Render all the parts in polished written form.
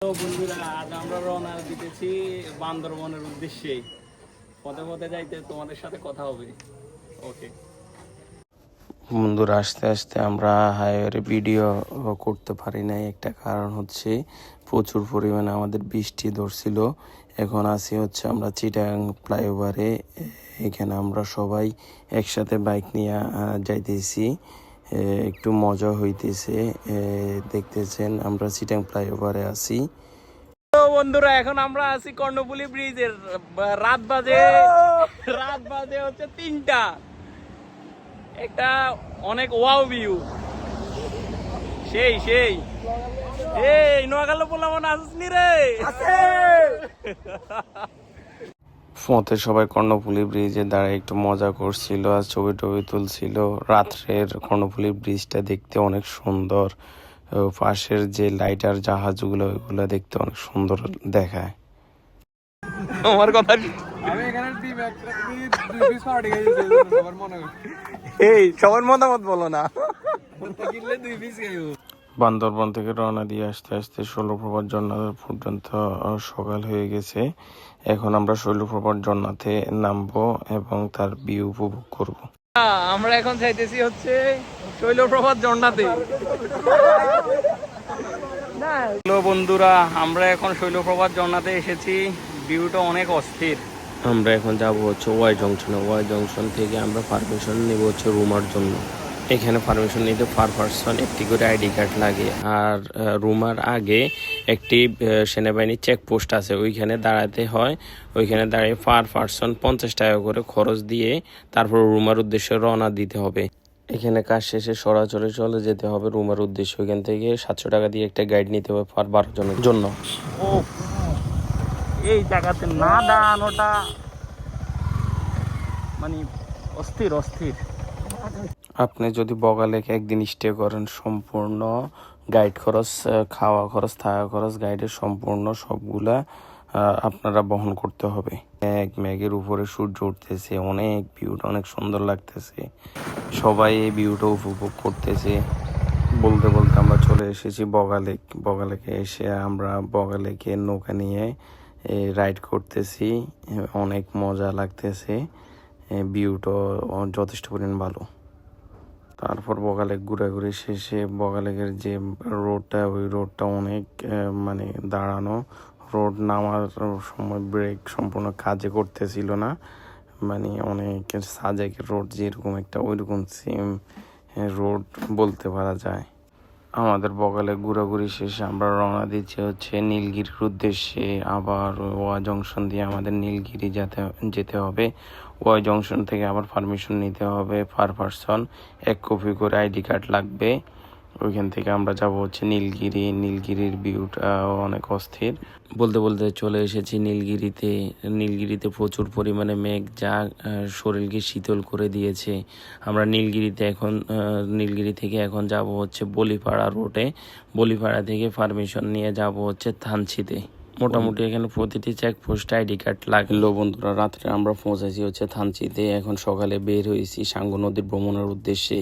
তো বন্ধুরা, আজ আমরা রওনা দিতেছি বান্দরবনের উদ্দেশ্যে। পথে পথে যাইতে তোমাদের সাথে কথা হবে। ওকে বন্ধুরা, আস্তে আস্তে আমরা হাইওয়ে ভিডিও করতে পারি নাই। একটা কারণ হচ্ছে প্রচুর পরিমাণে আমাদের বৃষ্টি ধরছিল। এখন আছি হচ্ছে আমরা চিটাগাং ফ্লাইওভারে। এখানে আমরা সবাই একসাথে বাইক নিয়ে যাইতেছি। একটু মজা হইতেছে। দেখতেছেন আমরা চিটাগাং ফ্লাইওভারে আছি। তো বন্ধুরা, এখন আমরা আছি কর্ণফুলী ব্রিজের। রাত বাজে হচ্ছে 3টা। একটা অনেক ওয়াও ভিউ, সেই এই নোয়াখালী পোলা মনে আসনি রে। ফোঁতে সবাই কর্ণফুলী ব্রিজে দাঁড়িয়ে একটু মজা করছিল আর ছবি টবি তুলছিল। রাত্রের কর্ণফুলী ব্রিজটা দেখতে অনেক সুন্দর। পাশের যে লাইটার জাহাজগুলো ওইগুলো দেখতে অনেক সুন্দর দেখায়। আমার কথা সবার মতামত বলো না। বান্দরবন থেকে রওনা দিয়ে আস্তে আস্তে শৈলপ্রপাত ঝর্ণা পর্যন্ত সকাল হয়ে গেছে। এখন আমরা শৈলপ্রপাত ঝর্ণাতে নামবো এবং তার ভিউ উপভোগ করব। আমরা এখন চাইতেছি হচ্ছে শৈলপ্রপাত ঝর্ণাতে। হ্যালো বন্ধুরা, আমরা এখন শৈলপ্রপাত ঝর্ণাতে এসেছি। ভিউটা অনেক অস্থির। আমরা এখন যাব হচ্ছে ওয়াই জংশনে। ওয়াই জংশন থেকে আমরা পারমিশন নেব হচ্ছে রুমার জন্য। এখানে পারমিশন নিতে পার পারসন একটি করে আইডি কার্ড লাগে। আর রুমার আগে একটি সেনাবাহিনীর চেকপোস্ট আছে, ওইখানে দাঁড়াতে হয়। ওইখানে দাঁড়িয়ে পার পারসন 50 টাকা করে খরচ দিয়ে তারপর রুমার উদ্দেশ্যে রওনা দিতে হবে। এখানে কাজ শেষে সরাসরি চলে যেতে হবে রুমার উদ্দেশ্যে। ওইখান থেকে 700 টাকা দিয়ে একটা গাইড নিতে হবে পার 12 জনের জন্য। ও, এই জায়গাতে না দাঁড়ানোটা মানে অস্থির। আপনি যদি বগালেকে একদিন স্টে করেন, সম্পূর্ণ গাইড খরচ, খাওয়া খরচ, থাকা খরচ, গাইডের সম্পূর্ণ সবগুলা আপনারা বহন করতে হবে। মেঘের উপরে সূর্য উঠতেছে, অনেক ভিউটা অনেক সুন্দর লাগতেছে। সবাই এই ভিউটা উপভোগ করতেছে। বলতে বলতে আমরা চলে এসেছি বগালেকে এসে আমরা বগালেকে নৌকা নিয়ে রাইড করতেছি। অনেক মজা লাগতেছে। ভিউটা যথেষ্ট পরিমাণ ভালো। তারপর বগালেক ঘোরাঘুরি শেষে বগালেকের যে রোডটা, ওই রোডটা অনেক মানে দাঁড়ানো রোড। নামার সময় ব্রেক সম্পূর্ণ কাজে করতেছিল না। মানে অনেক সাজেকের রোড যেরকম একটা, ওইরকম সেম রোড বলতে পারা যায়। আমাদের বগালে ঘোরাঘুরি শেষে আমরা রওনা দিচ্ছি হচ্ছে নীলগিরির উদ্দেশ্যে। আবার ওয়া জংশন দিয়ে আমাদের নীলগিরি যেতে হবে। ওয়াই জংশন থেকে আবার পারমিশন নিতে হবে। পার পারসন 1 কপি করে আইডি কার্ড লাগবে। ওইখান থেকে আমরা যাব হচ্ছে নীলগিরির ভিউটা অনেক অস্থির। বলতে বলতে চলে এসেছি নীলগিরিতে প্রচুর পরিমাণে মেঘ, যা শরীরকে শীতল করে দিয়েছে। আমরা নীলগিরি থেকে এখন যাব হচ্ছে বলিপাড়া রোডে। বলিপাড়া থেকে পারমিশন নিয়ে যাব হচ্ছে থানচিতে। মোটামুটি এখানে প্রতিটি চেকপোস্ট আইডি কার্ড লাগলো। বন্ধুরা, রাত্রে আমরা পৌঁছেছি হচ্ছে থানচিতে। এখন সকালে বের হয়েছি সাঙ্গু নদীর ভ্রমণের উদ্দেশ্যে।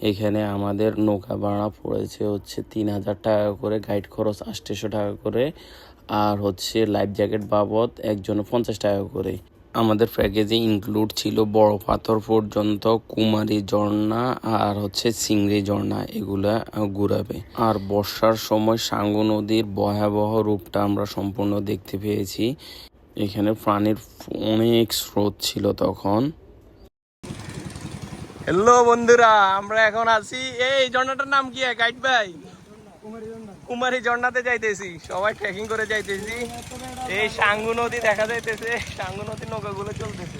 এখানে আমাদের নৌকা ভাড়া পড়েছে হচ্ছে 3000 টাকা করে, গাইড খরচ 800 টাকা করে, আর হচ্ছে লাইফ জ্যাকেট বাবদ একজনে 50 টাকা করে। আমাদের প্যাকেজে ইনক্লুড ছিল বড় পাথর পর্যন্ত, কুমারী ঝর্ণা আর হচ্ছে চিংড়ি ঝর্ণা, এগুলা ঘুরাবে। আর বর্ষার সময় সাঙ্গু নদীর ভয়াবহ রূপটা আমরা সম্পূর্ণ দেখতে পেয়েছি। এখানে প্রাণীর অনেক স্রোত ছিল তখন। হ্যালো বন্ধুরা, আমরা এখন আছি এই ঝর্ণাটার নাম কি গাইড ভাই? কুমারী ঝর্ণাতে যাইতেছি। সবাই ট্রেকিং করে যাইতেছি। এই সাঙ্গু নদী দেখা যাইতেছে, সাঙ্গু নদীর নৌকাগুলো চলতেছে।